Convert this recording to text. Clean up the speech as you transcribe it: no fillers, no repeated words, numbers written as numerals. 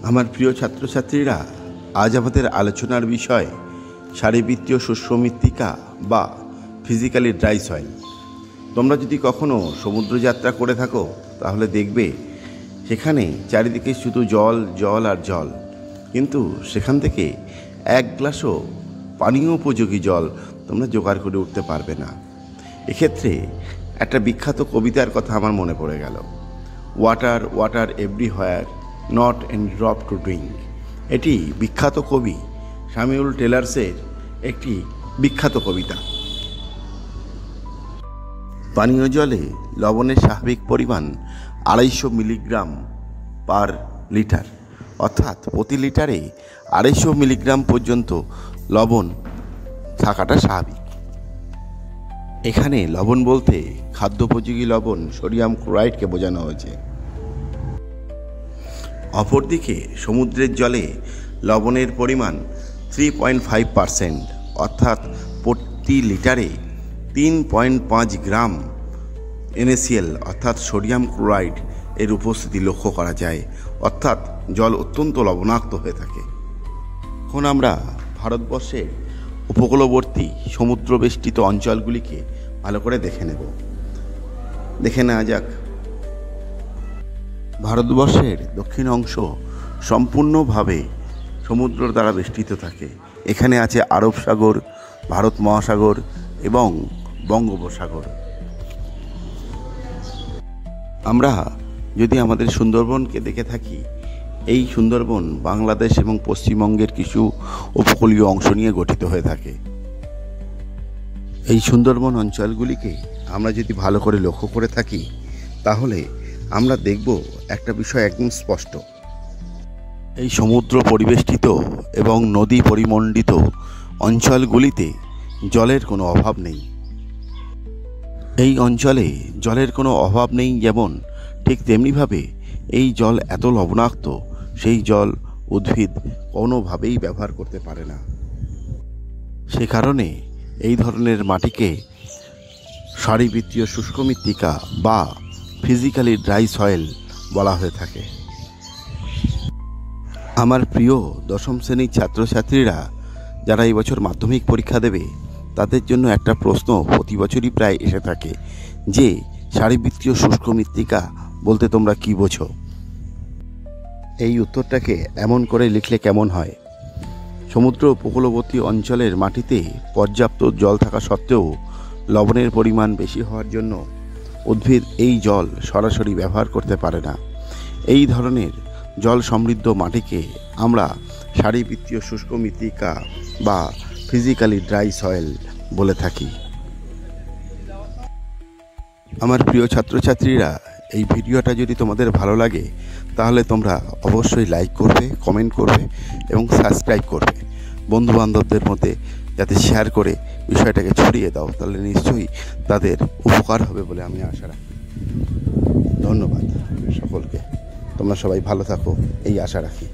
আমার প্রিয় ছাত্রছাত্রীরা, আজ আমাদের আলোচনার বিষয় সারিবৃত্তীয় শুষ্ক মৃত্তিকা বা ফিজিক্যালি ড্রাই সয়েল। তোমরা যদি কখনো সমুদ্র যাত্রা করে থাকো তাহলে দেখবে সেখানে চারিদিকে শুধু জল জল আর জল, কিন্তু সেখান থেকে এক গ্লাসও পানীয় উপযোগী জল তোমরা জোগাড় করে উঠতে পারবে না। এক্ষেত্রে একটা বিখ্যাত কবিতার কথা আমার মনে পড়ে গেল, water water everywhere not an drop to drink. এটি বিখ্যাত কবি স্যামুয়েল টেলার্সের একটি বিখ্যাত কবিতা। পানীয় জলে লবণের স্বাভাবিক পরিমাণ 250 মিলিগ্রাম পার লিটার, অর্থাৎ প্রতি লিটারে 250 মিলিগ্রাম পর্যন্ত লবণ থাকাটা স্বাভাবিক। এখানে লবণ বলতে খাদ্যোপযোগী লবণ সোডিয়াম ক্লোরাইডকে বোঝানো হয়েছে। অপরদিকে সমুদ্রের জলে লবণের পরিমাণ 3.5%, অর্থাৎ প্রতি লিটারে 3.5 গ্রাম NaCl অর্থাৎ সোডিয়াম ক্লোরাইড এর উপস্থিতি লক্ষ্য করা যায়, অর্থাৎ জল অত্যন্ত লবণাক্ত হয়ে থাকে। এখন আমরা ভারতবর্ষের উপকূলবর্তী সমুদ্রবেষ্টিত অঞ্চলগুলিকে ভালো করে দেখে নেওয়া যাক। ভারতবর্ষের দক্ষিণ অংশ সম্পূর্ণভাবে সমুদ্র দ্বারা বেষ্টিত থাকে। এখানে আছে আরব সাগর, ভারত মহাসাগর এবং বঙ্গোপসাগর। আমরা যদি আমাদের সুন্দরবনকে দেখে থাকি, এই সুন্দরবন বাংলাদেশ এবং পশ্চিমবঙ্গের কিছু উপকূলীয় অংশ নিয়ে গঠিত হয়ে থাকে। এই সুন্দরবন অঞ্চলগুলিকে আমরা যদি ভালো করে লক্ষ্য করে থাকি তাহলে আমরা দেখব একটা বিষয় একদম স্পষ্ট। এই সমুদ্র পরিবেষ্টিত এবং নদী পরিমণ্ডিত অঞ্চলগুলিতে জলের কোনো অভাব নেই। এই অঞ্চলে জলের কোনো অভাব নেই যেমন, ঠিক তেমনিভাবে এই জল এত লবণাক্ত, সেই জল উদ্ভিদ কোনোভাবেই ব্যবহার করতে পারে না। সে কারণে এই ধরনের মাটিকে সারিবৃত্তীয় শুষ্ক মৃত্তিকা বা ফিজিক্যালি ড্রাই সয়েল বলা হয়ে থাকে। আমার প্রিয় দশম শ্রেণীর ছাত্রছাত্রীরা যারা এই বছর মাধ্যমিক পরীক্ষা দেবে, তাদের জন্য একটা প্রশ্ন প্রতি বছরই প্রায় এসে থাকে যে সারিবৃত্তীয় শুষ্ক মৃত্তিকা বলতে তোমরা কি বোঝো? এই উত্তরটাকে এমন করে লিখলে কেমন হয়? সমুদ্র উপকূলবর্তী অঞ্চলের মাটিতে পর্যাপ্ত জল থাকা সত্ত্বেও লবণের পরিমাণ বেশি হওয়ার জন্য উদ্ভিদ এই জল সরাসরি ব্যবহার করতে পারে না। এই ধরনের জল সমৃদ্ধ মাটিকে আমরা সারিবৃত্তীয় শুষ্ক মৃত্তিকা বা ফিজিক্যালি ড্রাই সয়েল বলে থাকি। আমার প্রিয় ছাত্রছাত্রীরা, এই ভিডিওটা যদি তোমাদের ভালো লাগে তাহলে তোমরা অবশ্যই লাইক করবে, কমেন্ট করবে এবং সাবস্ক্রাইব করবে। বন্ধুবান্ধবদের মধ্যে যাতে শেয়ার করে বিষয়টাকে ছড়িয়ে দাও, তাহলে নিশ্চয়ই তাদের উপকার হবে বলে আমি আশা রাখি। ধন্যবাদ সকলকে, তোমরা সবাই ভালো থাকো এই আশা রাখি।